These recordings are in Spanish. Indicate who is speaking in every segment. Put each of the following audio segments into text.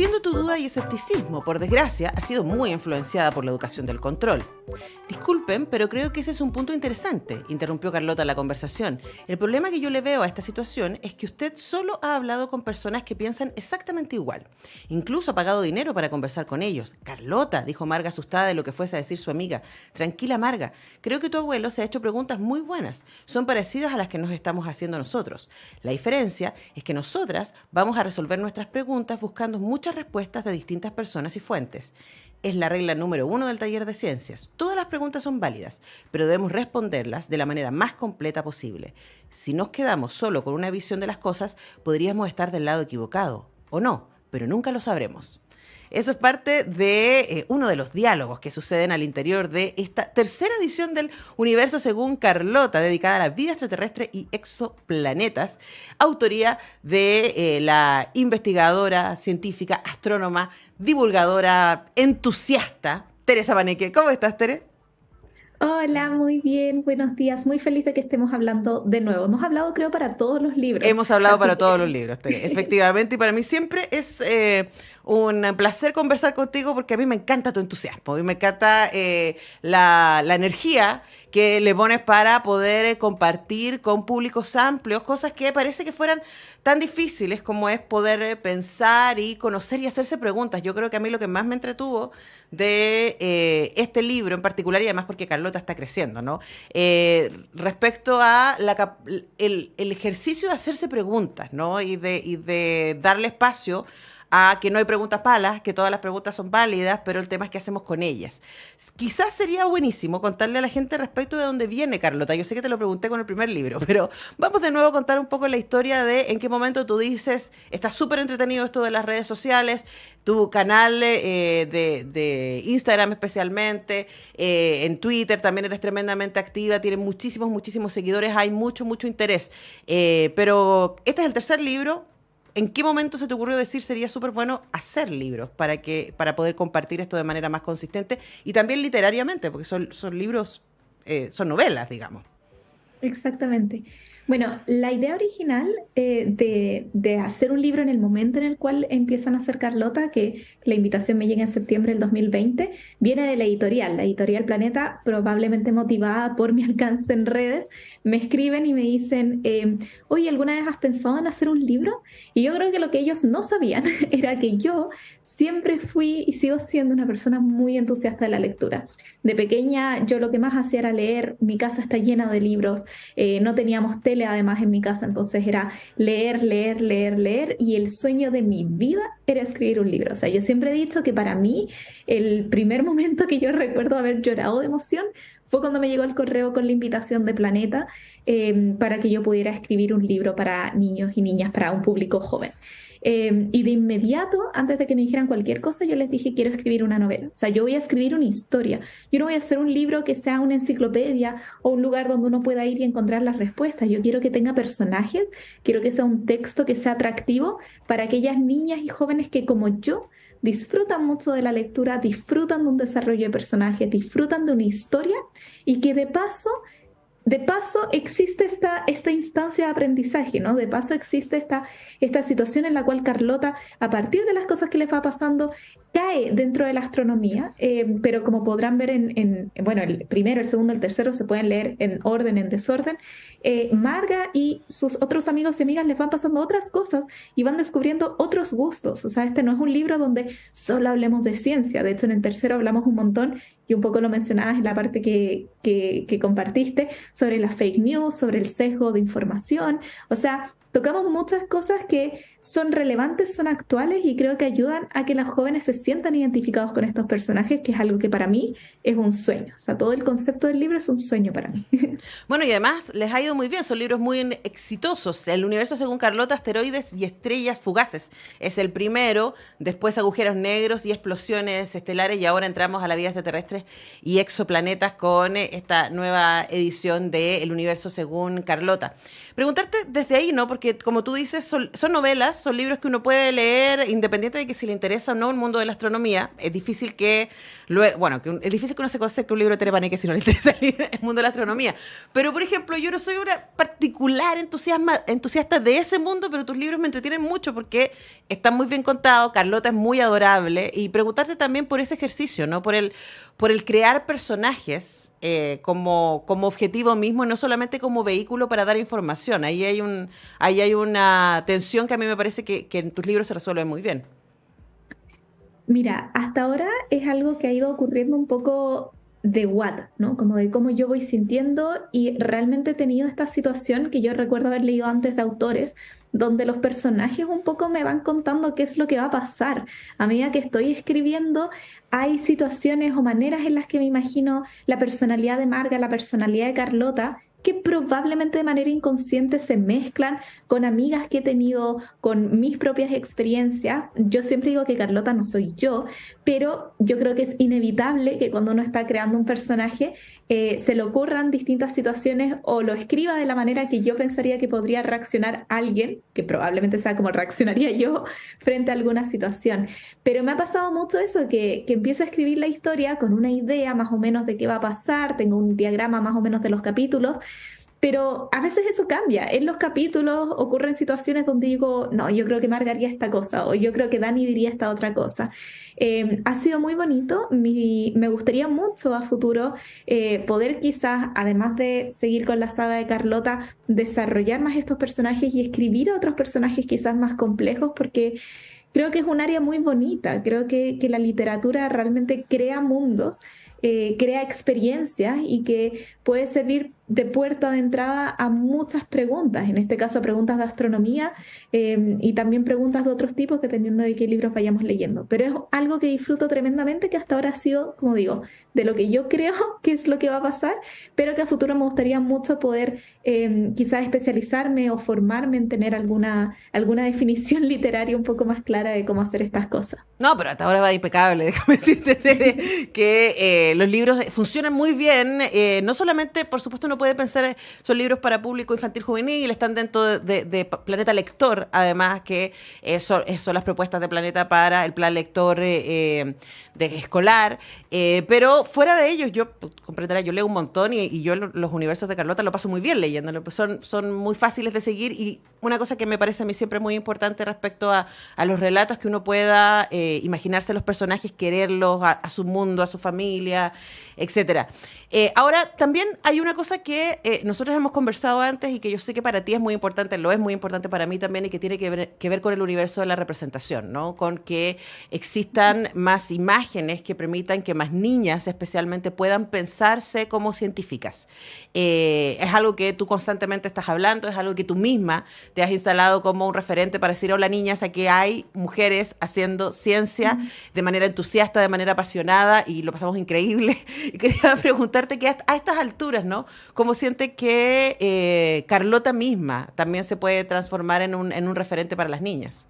Speaker 1: Entiendo tu duda y escepticismo. Por desgracia, ha sido muy influenciada por la educación del control. Disculpen, pero creo que ese es un punto interesante, interrumpió Carlota la conversación. El problema que yo le veo a esta situación es que usted solo ha hablado con personas que piensan exactamente igual. Incluso ha pagado dinero para conversar con ellos. Carlota, dijo Marga asustada de lo que fuese a decir su amiga. Tranquila, Marga. Creo que tu abuelo se ha hecho preguntas muy buenas. Son parecidas a las que nos estamos haciendo nosotros. La diferencia es que nosotras vamos a resolver nuestras preguntas buscando muchas respuestas de distintas personas y fuentes. Es la regla número 1 del taller de ciencias. Todas las preguntas son válidas, pero debemos responderlas de la manera más completa posible. Si nos quedamos solo con una visión de las cosas, podríamos estar del lado equivocado, o no, pero nunca lo sabremos. Eso es parte de uno de los diálogos que suceden al interior de esta tercera edición del Universo según Carlota, dedicada a la vida extraterrestre y exoplanetas, autoría de la investigadora, científica, astrónoma, divulgadora, entusiasta, Teresa Paneque. ¿Cómo estás, Tere?
Speaker 2: Hola, muy bien, buenos días. Muy feliz de que estemos hablando de nuevo. Hemos hablado, creo, para todos los libros.
Speaker 1: Hemos hablado
Speaker 2: Así
Speaker 1: para todos los
Speaker 2: que
Speaker 1: libros, Tere, efectivamente, y para mí siempre es un placer conversar contigo porque a mí me encanta tu entusiasmo y me encanta la energía que le pones para poder compartir con públicos amplios cosas que parece que fueran tan difíciles como es poder pensar y conocer y hacerse preguntas. Yo creo que a mí lo que más me entretuvo de este libro en particular, y además porque Carlota está creciendo, ¿no? Respecto a el ejercicio de hacerse preguntas, ¿no? Y de darle espacio a que no hay preguntas malas, que todas las preguntas son válidas, pero el tema es qué hacemos con ellas. Quizás sería buenísimo contarle a la gente respecto de dónde viene Carlota. Yo sé que te lo pregunté con el primer libro, pero vamos de nuevo a contar un poco la historia de en qué momento tú dices, está súper entretenido esto de las redes sociales, tu canal de Instagram especialmente, en Twitter también eres tremendamente activa, tienes muchísimos seguidores, hay mucho interés. Pero este es el tercer libro. ¿En qué momento se te ocurrió decir sería súper bueno hacer libros para poder compartir esto de manera más consistente y también literariamente, porque son libros, son novelas, digamos?
Speaker 2: exactamente. Bueno, la idea original de hacer un libro en el momento en el cual empiezan a hacer Carlota, que la invitación me llega en septiembre del 2020, viene de la editorial Planeta, probablemente motivada por mi alcance en redes, me escriben y me dicen, oye, ¿alguna vez has pensado en hacer un libro? Y yo creo que lo que ellos no sabían era que yo siempre fui y sigo siendo una persona muy entusiasta de la lectura. De pequeña yo lo que más hacía era leer, mi casa está llena de libros, no teníamos tele además en mi casa, entonces era leer, y el sueño de mi vida era escribir un libro. O sea, yo siempre he dicho que para mí el primer momento que yo recuerdo haber llorado de emoción fue cuando me llegó el correo con la invitación de Planeta para que yo pudiera escribir un libro para niños y niñas, para un público joven. Y de inmediato, antes de que me dijeran cualquier cosa, yo les dije, quiero escribir una novela. O sea, yo voy a escribir una historia. Yo no voy a hacer un libro que sea una enciclopedia o un lugar donde uno pueda ir y encontrar las respuestas. Yo quiero que tenga personajes, quiero que sea un texto que sea atractivo para aquellas niñas y jóvenes que, como yo, disfrutan mucho de la lectura, disfrutan de un desarrollo de personajes, disfrutan de una historia y que de paso existe esta instancia de aprendizaje, ¿no? De paso existe esta situación en la cual Carlota, a partir de las cosas que le va pasando, cae dentro de la astronomía, pero como podrán ver bueno, el primero, el segundo, el tercero se pueden leer en orden, en desorden. Marga y sus otros amigos y amigas les van pasando otras cosas y van descubriendo otros gustos. O sea, este no es un libro donde solo hablemos de ciencia. De hecho, en el tercero hablamos un montón, y un poco lo mencionabas en la parte que compartiste, sobre las fake news, sobre el sesgo de información. O sea, tocamos muchas cosas que son relevantes, son actuales y creo que ayudan a que los jóvenes se sientan identificados con estos personajes, que es algo que para mí es un sueño. O sea, todo el concepto del libro es un sueño para mí.
Speaker 1: Bueno, y además les ha ido muy bien, son libros muy exitosos. El Universo según Carlota, Asteroides y Estrellas Fugaces es el primero, después Agujeros Negros y Explosiones Estelares, y ahora entramos a la vida extraterrestre y exoplanetas con esta nueva edición de El Universo según Carlota. Preguntarte desde ahí, ¿no? Porque como tú dices, son novelas, comillas, son libros que uno puede leer independiente de que si le interesa o no el mundo de la astronomía. Es difícil es difícil que uno se concentre un libro de Terepaneque si no le interesa el mundo de la astronomía. Pero, por ejemplo, yo no soy una particular entusiasta de ese mundo, pero tus libros me entretienen mucho porque están muy bien contados, Carlota es muy adorable, y preguntarte también por ese ejercicio, ¿no? Por el crear personajes como objetivo mismo, y no solamente como vehículo para dar información. Ahí hay una tensión que a mí me parece que en tus libros se resuelve muy bien.
Speaker 2: Mira, hasta ahora es algo que ha ido ocurriendo un poco de what, ¿no? Como de cómo yo voy sintiendo y realmente he tenido esta situación que yo recuerdo haber leído antes de autores, donde los personajes un poco me van contando qué es lo que va a pasar. A medida que estoy escribiendo, hay situaciones o maneras en las que me imagino la personalidad de Marga, la personalidad de Carlota, que probablemente de manera inconsciente se mezclan con amigas que he tenido, con mis propias experiencias. Yo siempre digo que Carlota no soy yo, pero yo creo que es inevitable que cuando uno está creando un personaje se le ocurran distintas situaciones o lo escriba de la manera que yo pensaría que podría reaccionar alguien, que probablemente sea como reaccionaría yo frente a alguna situación. Pero me ha pasado mucho eso, que empiezo a escribir la historia con una idea más o menos de qué va a pasar, tengo un diagrama más o menos de los capítulos, pero a veces eso cambia. En los capítulos ocurren situaciones donde digo, no, yo creo que Marga haría esta cosa, o yo creo que Dani diría esta otra cosa. Ha sido muy bonito. Me gustaría mucho a futuro poder quizás, además de seguir con la saga de Carlota, desarrollar más estos personajes y escribir otros personajes quizás más complejos, porque creo que es un área muy bonita. Creo que la literatura realmente crea mundos, crea experiencias y que puede servir de puerta de entrada a muchas preguntas, en este caso preguntas de astronomía y también preguntas de otros tipos dependiendo de qué libros vayamos leyendo. Pero es algo que disfruto tremendamente, que hasta ahora ha sido, como digo, de lo que yo creo que es lo que va a pasar, pero que a futuro me gustaría mucho poder quizás especializarme o formarme en tener alguna definición literaria un poco más clara de cómo hacer estas cosas.
Speaker 1: No, pero hasta ahora va impecable, déjame decirte Tere, que los libros funcionan muy bien. No solamente, por supuesto, uno puede pensar, son libros para público infantil juvenil, están dentro de Planeta Lector, además que son las propuestas de Planeta para el plan lector de escolar. Pero fuera de ellos, yo comprenderá, yo leo un montón y yo los universos de Carlota lo paso muy bien leyéndolo. Pues son muy fáciles de seguir, y una cosa que me parece a mí siempre muy importante respecto a los relatos, que uno pueda imaginarse los personajes, quererlos, a su mundo, a su familia, etcétera. Ahora, también hay una cosa que nosotros hemos conversado antes y que yo sé que para ti es muy importante, lo es muy importante para mí también, y que tiene que ver con el universo de la representación, ¿no? Con que existan más imágenes que permitan que más niñas especialmente puedan pensarse como científicas. Es algo que tú constantemente estás hablando, es algo que tú misma te has instalado como un referente para decir, hola niñas, aquí hay mujeres haciendo ciencia de manera entusiasta, de manera apasionada, y lo pasamos increíble. Y quería preguntarte que a estas alturas, ¿no? ¿Cómo siente que Carlota misma también se puede transformar en un referente para las niñas?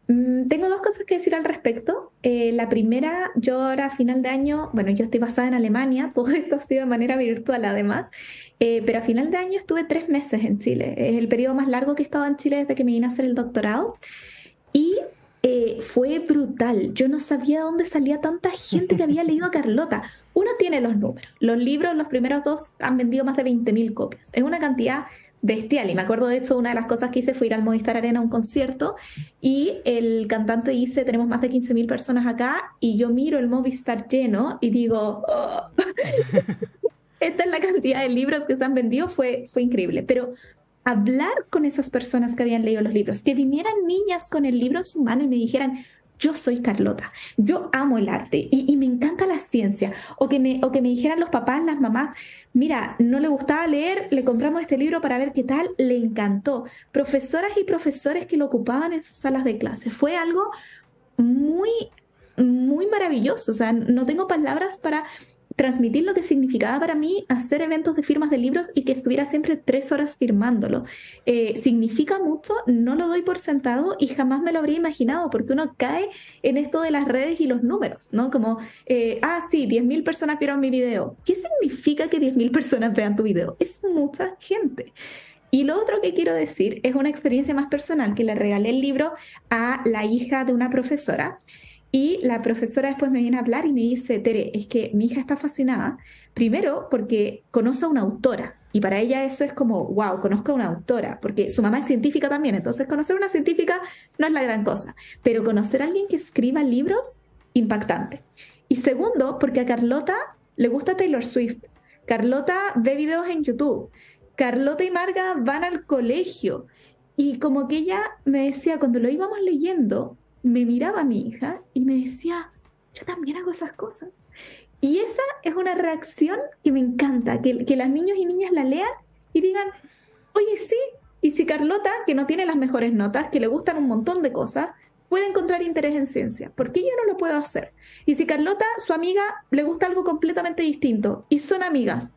Speaker 2: Tengo dos cosas que decir al respecto. La primera, yo ahora a final de año, bueno, yo estoy basada en Alemania, todo esto ha sido de manera virtual además, pero a final de año estuve 3 meses en Chile. Es el periodo más largo que he estado en Chile desde que me vine a hacer el doctorado. Y fue brutal. Yo no sabía de dónde salía tanta gente que había leído a Carlota. Uno tiene los números. Los libros, los primeros dos, han vendido más de 20.000 copias. Es una cantidad bestial. Y me acuerdo, de hecho, una de las cosas que hice fue ir al Movistar Arena a un concierto y el cantante dice, tenemos más de 15.000 personas acá, y yo miro el Movistar lleno y digo, oh, esta es la cantidad de libros que se han vendido. Fue increíble. Pero hablar con esas personas que habían leído los libros, que vinieran niñas con el libro en su mano y me dijeran, yo soy Carlota, yo amo el arte y me encanta la ciencia, o que me dijeran los papás, las mamás, mira, no le gustaba leer, le compramos este libro para ver qué tal, le encantó. Profesoras y profesores que lo ocupaban en sus salas de clase. Fue algo muy, muy maravilloso. O sea, no tengo palabras para transmitir lo que significaba para mí hacer eventos de firmas de libros y que estuviera siempre 3 horas firmándolo. Significa mucho, no lo doy por sentado y jamás me lo habría imaginado, porque uno cae en esto de las redes y los números, ¿no? Como, sí, 10.000 personas vieron mi video. ¿Qué significa que 10.000 personas vean tu video? Es mucha gente. Y lo otro que quiero decir es una experiencia más personal, que le regalé el libro a la hija de una profesora y la profesora después me viene a hablar y me dice, Tere, es que mi hija está fascinada, primero porque conoce a una autora. Y para ella eso es como, wow, conozco a una autora, porque su mamá es científica también, entonces conocer a una científica no es la gran cosa, pero conocer a alguien que escriba libros, impactante. Y segundo, porque a Carlota le gusta Taylor Swift. Carlota ve videos en YouTube. Carlota y Marga van al colegio. Y como que ella me decía, cuando lo íbamos leyendo, me miraba a mi hija y me decía, yo también hago esas cosas. Y esa es una reacción que me encanta, que las niños y niñas la lean y digan, oye, sí, y si Carlota, que no tiene las mejores notas, que le gustan un montón de cosas, puede encontrar interés en ciencia, ¿por qué yo no lo puedo hacer? Y si Carlota, su amiga, le gusta algo completamente distinto y son amigas,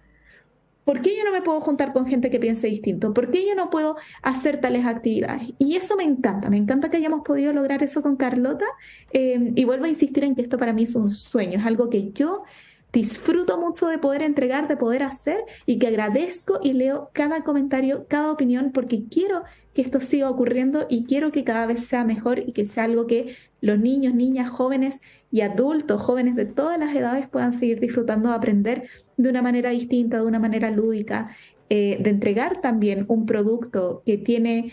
Speaker 2: ¿por qué yo no me puedo juntar con gente que piense distinto? ¿Por qué yo no puedo hacer tales actividades? Y eso me encanta que hayamos podido lograr eso con Carlota. Y vuelvo a insistir en que esto para mí es un sueño, es algo que yo disfruto mucho de poder entregar, de poder hacer y que agradezco y leo cada comentario, cada opinión, porque quiero que esto siga ocurriendo y quiero que cada vez sea mejor y que sea algo que los niños, niñas, jóvenes y adultos, jóvenes de todas las edades puedan seguir disfrutando de aprender de una manera distinta, de una manera lúdica, de entregar también un producto que tiene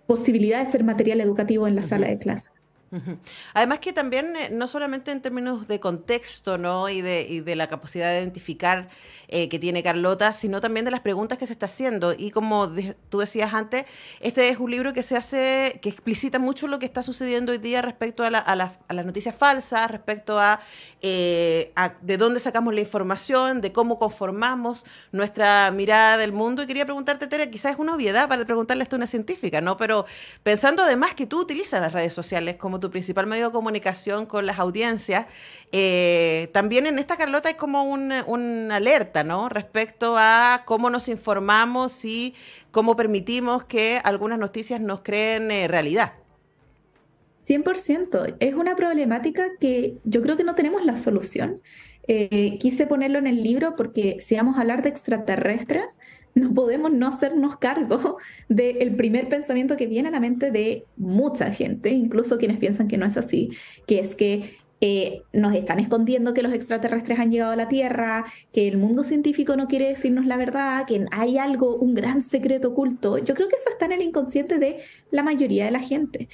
Speaker 2: posibilidad de ser material educativo en la sala de clases.
Speaker 1: Ujú. Además que también, no solamente en términos de contexto, ¿no? Y de la capacidad de identificar que tiene Carlota, sino también de las preguntas que se está haciendo. Y como tú decías antes, este es un libro que se hace, que explicita mucho lo que está sucediendo hoy día respecto a las noticias falsas, respecto a de dónde sacamos la información, de cómo conformamos nuestra mirada del mundo. Y quería preguntarte, Tere, quizás es una obviedad para preguntarle esto a una científica, ¿no? Pero pensando además que tú utilizas las redes sociales como tu principal medio de comunicación con las audiencias, también en esta, Carlota, hay como una alerta, ¿no? Respecto a cómo nos informamos y cómo permitimos que algunas noticias nos creen realidad.
Speaker 2: 100%. Es una problemática que yo creo que no tenemos la solución. Quise ponerlo en el libro porque si vamos a hablar de extraterrestres, no podemos no hacernos cargo del primer pensamiento que viene a la mente de mucha gente, incluso quienes piensan que no es así, que es que nos están escondiendo que los extraterrestres han llegado a la Tierra, que el mundo científico no quiere decirnos la verdad, que hay algo, un gran secreto oculto. Yo creo que eso está en el inconsciente de la mayoría de la gente.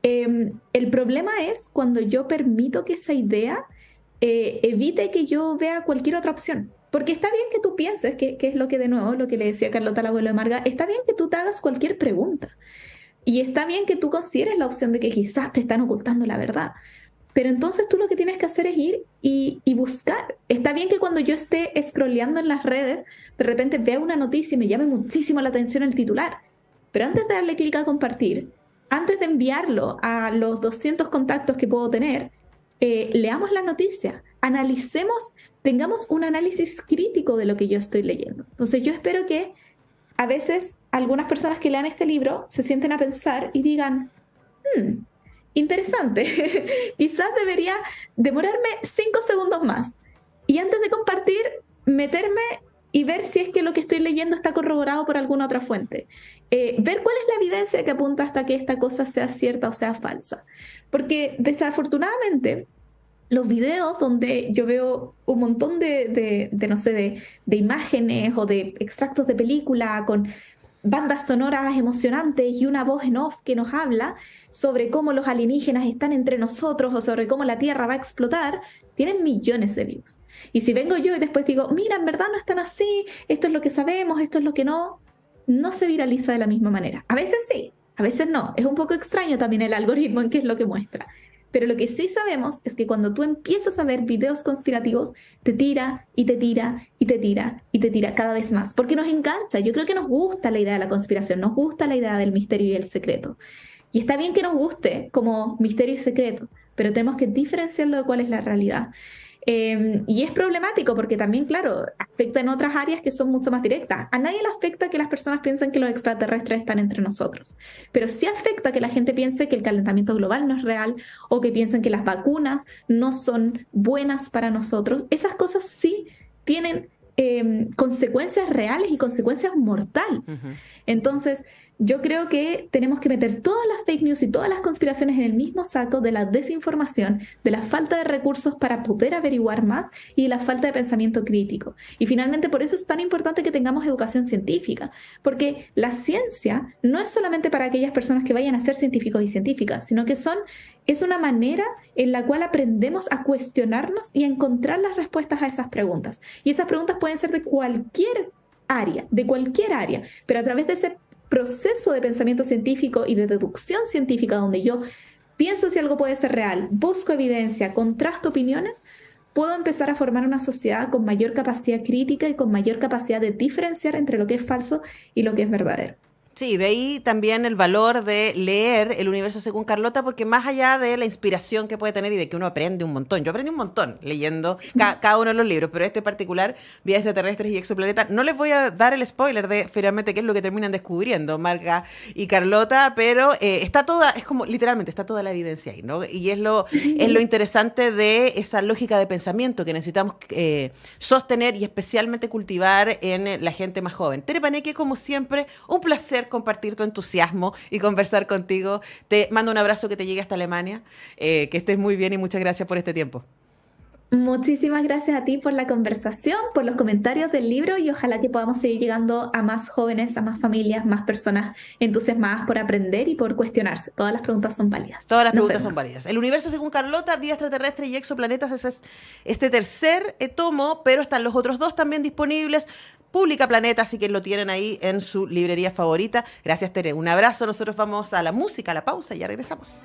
Speaker 2: El problema es cuando yo permito que esa idea evite que yo vea cualquier otra opción. Porque está bien que tú pienses, que es lo que de nuevo, lo que le decía Carlota al abuelo de Marga, está bien que tú te hagas cualquier pregunta. Y está bien que tú consideres la opción de que quizás te están ocultando la verdad. Pero entonces tú lo que tienes que hacer es ir y buscar. Está bien que cuando yo esté scrolleando en las redes, de repente vea una noticia y me llame muchísimo la atención el titular. Pero antes de darle clic a compartir, antes de enviarlo a los 200 contactos que puedo tener, leamos la noticia, analicemos, tengamos un análisis crítico de lo que yo estoy leyendo. Entonces yo espero que a veces algunas personas que lean este libro se sienten a pensar y digan, interesante, quizás debería demorarme 5 segundos más y antes de compartir, meterme y ver si es que lo que estoy leyendo está corroborado por alguna otra fuente. Ver cuál es la evidencia que apunta hasta que esta cosa sea cierta o sea falsa. Porque desafortunadamente los videos donde yo veo un montón no sé, de imágenes o de extractos de película con bandas sonoras emocionantes y una voz en off que nos habla sobre cómo los alienígenas están entre nosotros o sobre cómo la Tierra va a explotar, tienen millones de views. Y si vengo yo y después digo, mira, en verdad no están así, esto es lo que sabemos, esto es lo que no, no se viraliza de la misma manera. A veces sí, a veces no. Es un poco extraño también el algoritmo en qué es lo que muestra. Pero lo que sí sabemos es que cuando tú empiezas a ver videos conspirativos, te tira y te tira y te tira y te tira cada vez más, porque nos engancha. Yo creo que nos gusta la idea de la conspiración, nos gusta la idea del misterio y el secreto. Y está bien que nos guste como misterio y secreto, pero tenemos que diferenciarlo de cuál es la realidad. Y es problemático porque también, claro, afecta en otras áreas que son mucho más directas. A nadie le afecta que las personas piensen que los extraterrestres están entre nosotros, pero sí afecta que la gente piense que el calentamiento global no es real o que piensen que las vacunas no son buenas para nosotros. Esas cosas sí tienen consecuencias reales y consecuencias mortales.
Speaker 1: Ujú.
Speaker 2: Entonces, yo creo que tenemos que meter todas las fake news y todas las conspiraciones en el mismo saco de la desinformación, de la falta de recursos para poder averiguar más y de la falta de pensamiento crítico. Y finalmente, por eso es tan importante que tengamos educación científica, porque la ciencia no es solamente para aquellas personas que vayan a ser científicos y científicas, sino que es una manera en la cual aprendemos a cuestionarnos y a encontrar las respuestas a esas preguntas. Y esas preguntas pueden ser de cualquier área, pero a través de ese proceso de pensamiento científico y de deducción científica, donde yo pienso si algo puede ser real, busco evidencia, contrasto opiniones, puedo empezar a formar una sociedad con mayor capacidad crítica y con mayor capacidad de diferenciar entre lo que es falso y lo que es verdadero.
Speaker 1: Sí, de ahí también el valor de leer El universo según Carlota, porque más allá de la inspiración que puede tener y de que uno aprende un montón, yo aprendí un montón leyendo cada uno de los libros, pero este en particular, Vidas extraterrestres y exoplaneta, no les voy a dar el spoiler de finalmente qué es lo que terminan descubriendo Marga y Carlota, pero está toda, es como literalmente está toda la evidencia ahí, ¿no? Y es lo interesante de esa lógica de pensamiento que necesitamos sostener y especialmente cultivar en la gente más joven. Tere Paneque, como siempre, un placer compartir tu entusiasmo y conversar contigo. Te mando un abrazo que te llegue hasta Alemania. Que estés muy bien y muchas gracias por este tiempo.
Speaker 2: Muchísimas gracias a ti por la conversación, por los comentarios del libro y ojalá que podamos seguir llegando a más jóvenes, a más familias, más personas entusiasmadas por aprender y por cuestionarse. Todas las preguntas son válidas.
Speaker 1: Todas las
Speaker 2: Nos
Speaker 1: preguntas son
Speaker 2: vemos.
Speaker 1: válidas. El universo según Carlota, vida extraterrestre y exoplanetas, ese es este tercer tomo, pero están los otros dos también disponibles. Publica Planeta, así que lo tienen ahí en su librería favorita. Gracias, Tere. Un abrazo. Nosotros vamos a la música, a la pausa y ya regresamos.